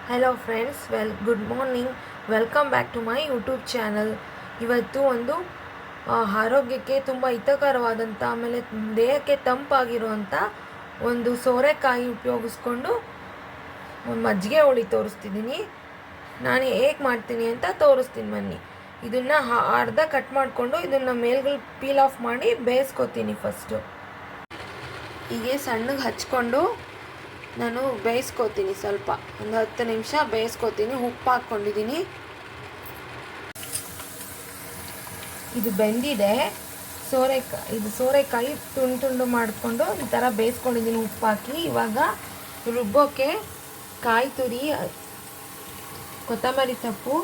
Hello friends, good morning. Welcome back to my YouTube channel. ಇವತ್ತು ಒಂದು ಆರೋಗ್ಯಕ್ಕೆ ತುಂಬ ಹಿತಕರವಾದಂಥ, ಆಮೇಲೆ ದೇಹಕ್ಕೆ ತಂಪಾಗಿರುವಂಥ ಒಂದು ಸೋರೆಕಾಯಿ ಉಪಯೋಗಿಸ್ಕೊಂಡು ಮಜ್ಜಿಗೆ ಹುಳಿ ತೋರಿಸ್ತಿದ್ದೀನಿ. ನಾನು ಹೇಗೆ ಮಾಡ್ತೀನಿ ಅಂತ ತೋರಿಸ್ತೀನಿ ಬನ್ನಿ. ಇದನ್ನು ಅರ್ಧ ಕಟ್ ಮಾಡಿಕೊಂಡು ಇದನ್ನು ಮೇಲ್ಗಳು ಪೀಲ್ ಆಫ್ ಮಾಡಿ ಬೇಯಿಸ್ಕೊತೀನಿ. ಫಸ್ಟು ಹೀಗೆ ಸಣ್ಣಗೆ ಹಚ್ಕೊಂಡು ನಾನು ಬೇಯಿಸ್ಕೊತೀನಿ. ಸ್ವಲ್ಪ ಒಂದು 10 ನಿಮಿಷ ಬೇಯಿಸ್ಕೊತೀನಿ. ಉಪ್ಪು ಹಾಕ್ಕೊಂಡಿದ್ದೀನಿ. ಇದು ಬೆಂದಿದೆ. ಸೋರೆಕಾಯಿ ತುಂಡು ತುಂಡು ಮಾಡಿಕೊಂಡು ಈ ಥರ ಬೇಯಿಸ್ಕೊಂಡಿದ್ದೀನಿ ಉಪ್ಪು ಹಾಕಿ. ಇವಾಗ ರುಬ್ಬೋಕ್ಕೆ ಕಾಯಿ ತುರಿ, ಕೊತ್ತಂಬರಿ ಸೊಪ್ಪು,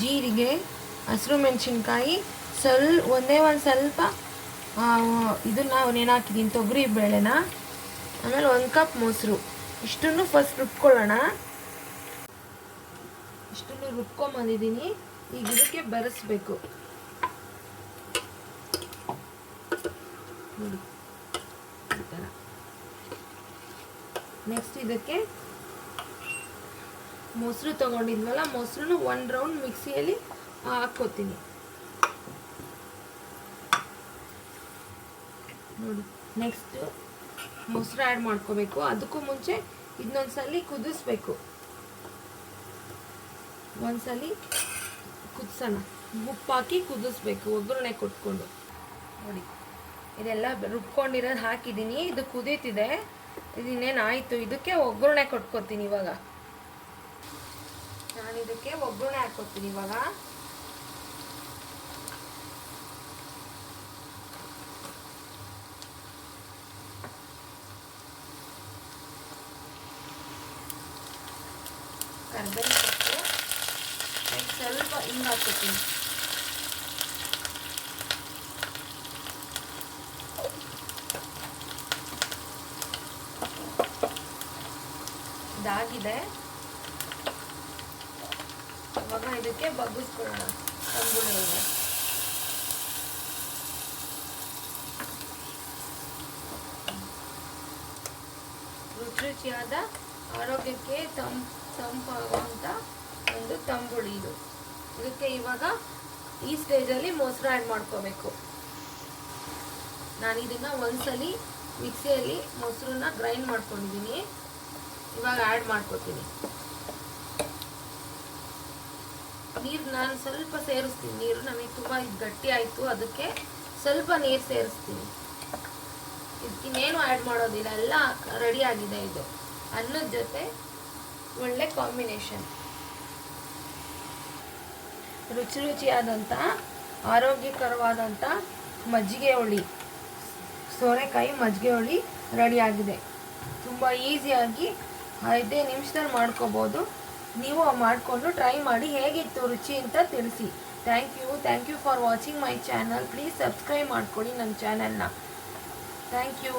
ಜೀರಿಗೆ, ಹಸಿರು ಮೆಣಸಿನ್ಕಾಯಿ, ಒಂದೇ ಒಂದು ಸ್ವಲ್ಪ ಇದನ್ನು ನೆನಾಕಿದ್ದೀನಿ, ತೊಗರಿ ಬೇಳೆನ, ಆಮೇಲೆ 1 ಕಪ್ ಮೊಸರು. ಇಷ್ಟನ್ನು ಫಸ್ಟ್ ರುಬ್ಕೊಳ್ಳೋಣ. ಇಷ್ಟನ್ನು ರುಬ್ಕೊಂಬಂದಿದ್ದೀನಿ. ಈಗ ಇದಕ್ಕೆ ಬೆರೆಸ್ಬೇಕು. ನೋಡಿ ಈ ಥರ. ನೆಕ್ಸ್ಟ್ ಇದಕ್ಕೆ ಮೊಸರು ತೊಗೊಂಡಿದ್ವಲ್ಲ, ಮೊಸರನ್ನು 1 ರೌಂಡ್ ಮಿಕ್ಸಿಯಲ್ಲಿ ಹಾಕ್ಕೋತೀನಿ. ನೋಡಿ, ನೆಕ್ಸ್ಟ್ ಮೊಸರು ಆ್ಯಡ್ ಮಾಡ್ಕೋಬೇಕು. ಅದಕ್ಕೂ ಮುಂಚೆ ಇದನ್ನೊಂದ್ಸಲಿ ಕುದಿಸ್ಬೇಕು. ಒಂದ್ಸಲಿ ಕುದಿಸೋಣ. ಉಪ್ಪು ಹಾಕಿ ಕುದಿಸ್ಬೇಕು, ಒಗ್ಗರಣೆ ಕೊಟ್ಕೊಂಡು. ನೋಡಿ, ಇದೆಲ್ಲ ರುಬ್ಕೊಂಡಿರೋದು ಹಾಕಿದ್ದೀನಿ. ಇದು ಕುದೀತಿದೆ. ಇದನ್ನೇನು ಆಯಿತು. ಇದಕ್ಕೆ ಒಗ್ಗರಣೆ ಕೊಟ್ಕೋತೀನಿ. ಇವಾಗ ನಾನು ಇದಕ್ಕೆ ಒಗ್ಗರಣೆ ಹಾಕ್ಕೋತೀನಿ. ಇವಾಗ ಕರ್ಬೇವಿನ ಸೊಪ್ಪು, ಸ್ವಲ್ಪ ಹಿಂಗೆ ಹಾಕ್ಕೋತೀನಿ. ಇದಾಗಿದೆ. ಇವಾಗ ಇದಕ್ಕೆ ಬಗ್ಗಿಸ್ಕೊಳ್ಳೋಣ ತಂಬುಳಿಗೆ. ರುಚಿಯಾದ, ಆರೋಗ್ಯಕ್ಕೆ ತಂಪಾಗುವಂಥ ಒಂದು ತಂಬುಳಿ ಇದು. ಇದಕ್ಕೆ ಇವಾಗ ಈ ಸ್ಟೇಜಲ್ಲಿ ಮೊಸರು ಆ್ಯಡ್ ಮಾಡ್ಕೋಬೇಕು. ನಾನು ಇದನ್ನು ಒಂದ್ಸಲಿ ಮಿಕ್ಸಿಯಲ್ಲಿ ಮೊಸರನ್ನ ಗ್ರೈಂಡ್ ಮಾಡ್ಕೊಂಡಿದ್ದೀನಿ. ಇವಾಗ ಆ್ಯಡ್ ಮಾಡ್ಕೋತೀನಿ. ನೀರು ನಾನು ಸ್ವಲ್ಪ ಸೇರಿಸ್ತೀನಿ. ನೀರು ನಮಗೆ ತುಂಬ ಗಟ್ಟಿ ಆಯಿತು, ಅದಕ್ಕೆ ಸ್ವಲ್ಪ ನೀರು ಸೇರಿಸ್ತೀನಿ. ಇದಕ್ಕಿನ್ನೇನು ಆ್ಯಡ್ ಮಾಡೋದಿಲ್ಲ, ಎಲ್ಲ ರೆಡಿ ಆಗಿದೆ. ಇದು ಅನ್ನದ ಜೊತೆ ಒಳ್ಳೆ ಕಾಂಬಿನೇಷನ್. ರುಚಿಯಾದಂಥ, ಆರೋಗ್ಯಕರವಾದಂಥ ಮಜ್ಜಿಗೆ ಹುಳಿ, ಸೋರೆಕಾಯಿ ಮಜ್ಜಿಗೆ ಹುಳಿ ರೆಡಿಯಾಗಿದೆ. ತುಂಬ ಈಸಿಯಾಗಿ 5 ನಿಮಿಷದಲ್ಲಿ ಮಾಡ್ಕೋಬೋದು. ನೀವು ಮಾಡಿಕೊಂಡು ಟ್ರೈ ಮಾಡಿ ಹೇಗಿತ್ತು ರುಚಿ ಅಂತ ತಿಳಿಸಿ. Thank you for watching my channel. Please subscribe ಮಾಡ್ಕೊಳ್ಳಿ ನನ್ನ ಚಾನಲ್ನ. Thank you.